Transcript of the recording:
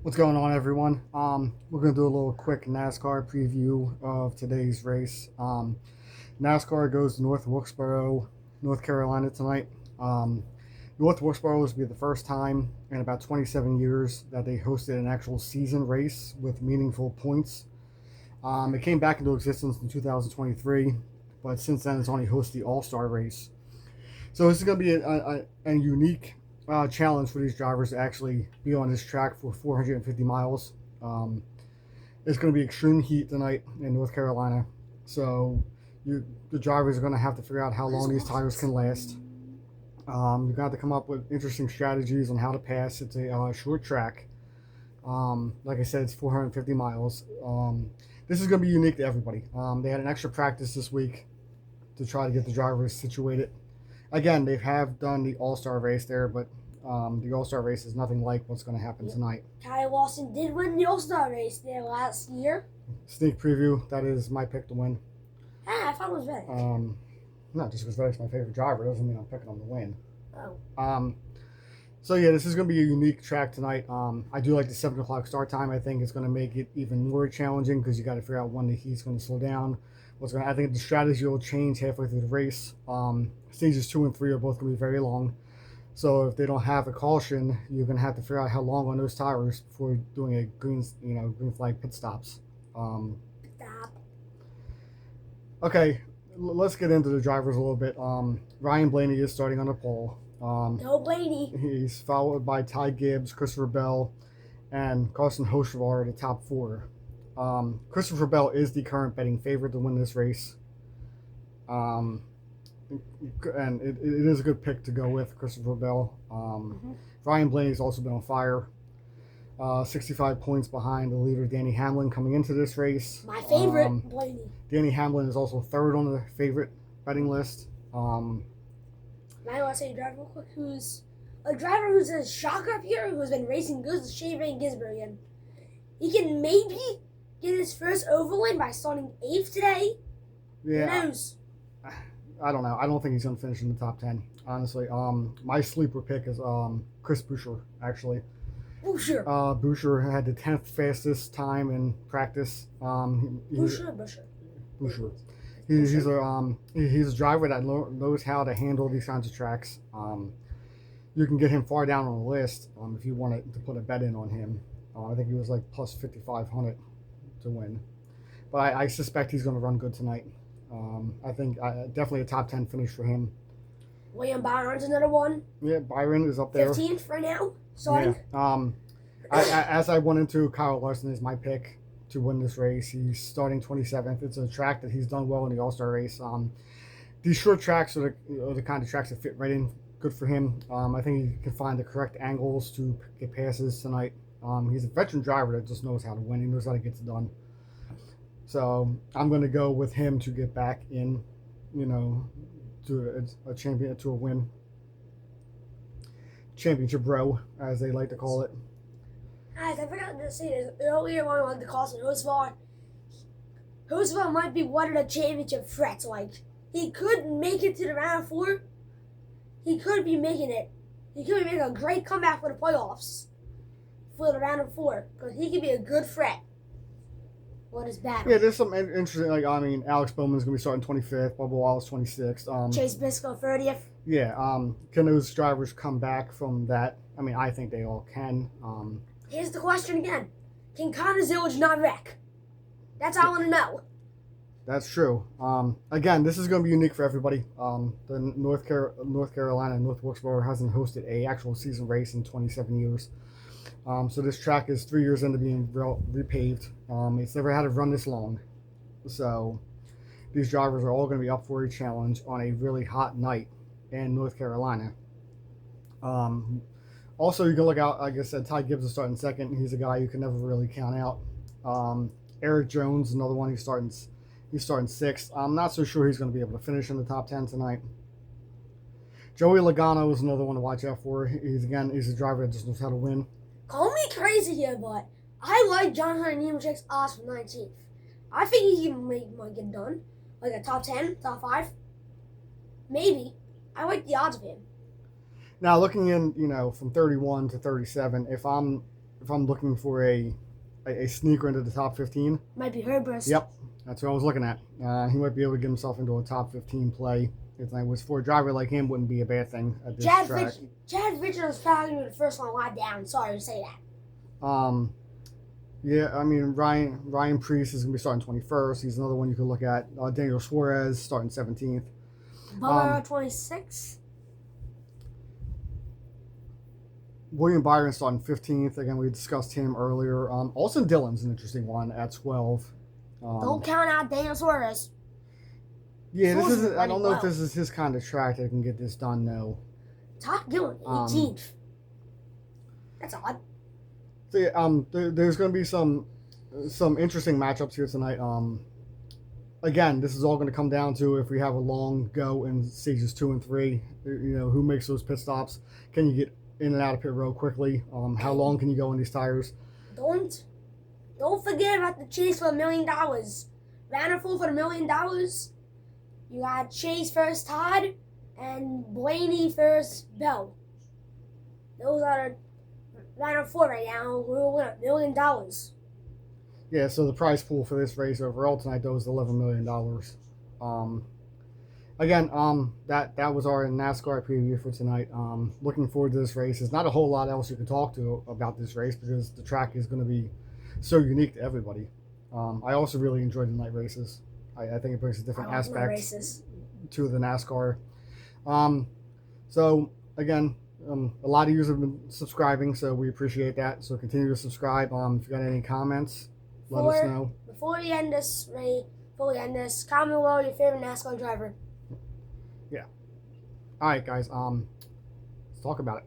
What's going on, everyone? We're going to do a little quick NASCAR preview of today's race. NASCAR goes to North Wilkesboro, North Carolina tonight. Um, North Wilkesboro will be the first time in about 27 years that they hosted an actual season race with meaningful points. It came back into existence in 2023, but since then it's only hosted the All-Star race. So this is going to be a unique challenge for these drivers to actually be on this track for 450 miles. Um, it's going to be extreme heat tonight in North Carolina. So the drivers are going to have to figure out how long these tires can last. You're going to have to come up with interesting strategies on how to pass. It's a short track. Like I said, it's 450 miles. This is going to be unique to everybody. They had an extra practice this week to try to get the drivers situated. Again, they have done the All-Star race there, but the All-Star race is nothing like what's going to happen tonight. Kyle Lawson did win the All-Star race there last year. Sneak preview, that is my pick to win. I thought it was Reddick. Not just because Reddick's my favorite driver, doesn't mean I'm picking him to win. Oh. So yeah, this is going to be a unique track tonight. I do like the 7 o'clock start time. I think it's going to make it even more challenging because you got to figure out when the heat's going to slow down. I think the strategy will change halfway through the race. Stages 2 and 3 are both going to be very long. So if they don't have a caution, you're going to have to figure out how long on those tires before doing a green flag pit stops. Stop. Okay, let's get into the drivers a little bit. Ryan Blaney is starting on the pole. No Blaney. He's followed by Ty Gibbs, Christopher Bell, and Carson Hocevar are the top 4. Christopher Bell is the current betting favorite to win this race. And it is a good pick to go with, Christopher Bell. Ryan Blaney's also been on fire. 65 points behind the leader, Danny Hamlin, coming into this race. My favorite, Blaney. Danny Hamlin is also third on the favorite betting list. I want to say a driver real quick who's a shocker up here who's been racing good is Shane Gisbergen. He can maybe get his first overwin by starting 8th today. Yeah. Who knows? I don't know. I don't think he's going to finish in the top 10, honestly. My sleeper pick is Chris Buescher, actually. Buescher. Buescher had the 10th fastest time in practice. Buescher. He's a driver that knows how to handle these kinds of tracks. You can get him far down on the list if you wanted to put a bet in on him. I think he was like plus 5,500 to win. But I suspect he's going to run good tonight. I think definitely a top 10 finish for him. William Byron's another one. Yeah, Byron is up there. 15th right now. Starting. Yeah. As I went into, Kyle Larson is my pick to win this race. He's starting 27th. It's a track that he's done well in the All-Star race. These short tracks are the kind of tracks that fit right in good for him. I think he can find the correct angles to get passes tonight. He's a veteran driver that just knows how to win. He knows how to get it done. So I'm going to go with him to get back in, to a win. Championship row, as they like to call it. Guys, I forgot to say this earlier when I wanted to call some Hocevar. Hocevar might be one of the championship threats. Like, he could make it to the round of 4. He could be making it. He could be making a great comeback for the playoffs. For the round of 4. Because he could be a good threat. What is bad? Yeah, there's some interesting, Alex Bowman's going to be starting 25th, Bubba Wallace 26th. Chase Briscoe 30th. Yeah, can those drivers come back from that? I think they all can. Here's the question again. Can Connor Zillage not wreck? That's all I want to know. That's true. Again, this is going to be unique for everybody. The North Carolina, North Wilkesboro hasn't hosted a actual season race in 27 years. So this track is 3 years into being repaved. It's never had to run this long. So these drivers are all going to be up for a challenge on a really hot night in North Carolina. Also, you can look out, like I said, Ty Gibbs is starting second. He's a guy you can never really count out. Eric Jones, another one, he's starting 6th. I'm not so sure he's going to be able to finish in the top 10 tonight. Joey Logano is another one to watch out for. He's a driver that just knows how to win. Call me crazy here, but I like John Hunter Nemechek's odds from 19th. I think he might get done. Like a top 10, top 5. Maybe. I like the odds of him. Now, looking in, from 31 to 37, if I'm if I'm looking for a sneaker into the top 15. Might be Herbers. Yep, that's what I was looking at. He might be able to get himself into a top 15 play. Which for a driver like him wouldn't be a bad thing at this track. Chad Richards was probably the first one line down. Sorry to say that. Yeah, I mean Ryan Priest is gonna be starting 21st. He's another one you could look at. Daniel Suarez starting 17th. Bummer 26. William Byron starting 15th. Again, we discussed him earlier. Austin Dillon's an interesting one at 12. Don't count out Daniel Suarez. Yeah, this is. I don't know if this is his kind of track that can get this done. No. Todd Dillon, 18th. That's odd. So yeah, there's going to be some interesting matchups here tonight. Again, this is all going to come down to if we have a long go in stages 2 and 3. You know, who makes those pit stops? Can you get in and out of pit road quickly? How long can you go in these tires? Don't forget about the chase for $1 million. Round 4 for $1 million. You got Chase versus Todd and Blaney versus Bell. Those are round 4 right now. We'll win $1 million. Yeah, so the prize pool for this race overall tonight, though, is $11 million. Again, that was our NASCAR preview for tonight. Looking forward to this race. There's not a whole lot else you can talk to about this race because the track is going to be so unique to everybody. I also really enjoyed the night races. I think it brings a different aspect to the NASCAR. So, again, a lot of you have been subscribing, so we appreciate that. So continue to subscribe. If you got any comments, let us know. Before we end this, comment below your favorite NASCAR driver. Yeah. All right, guys. Let's talk about it.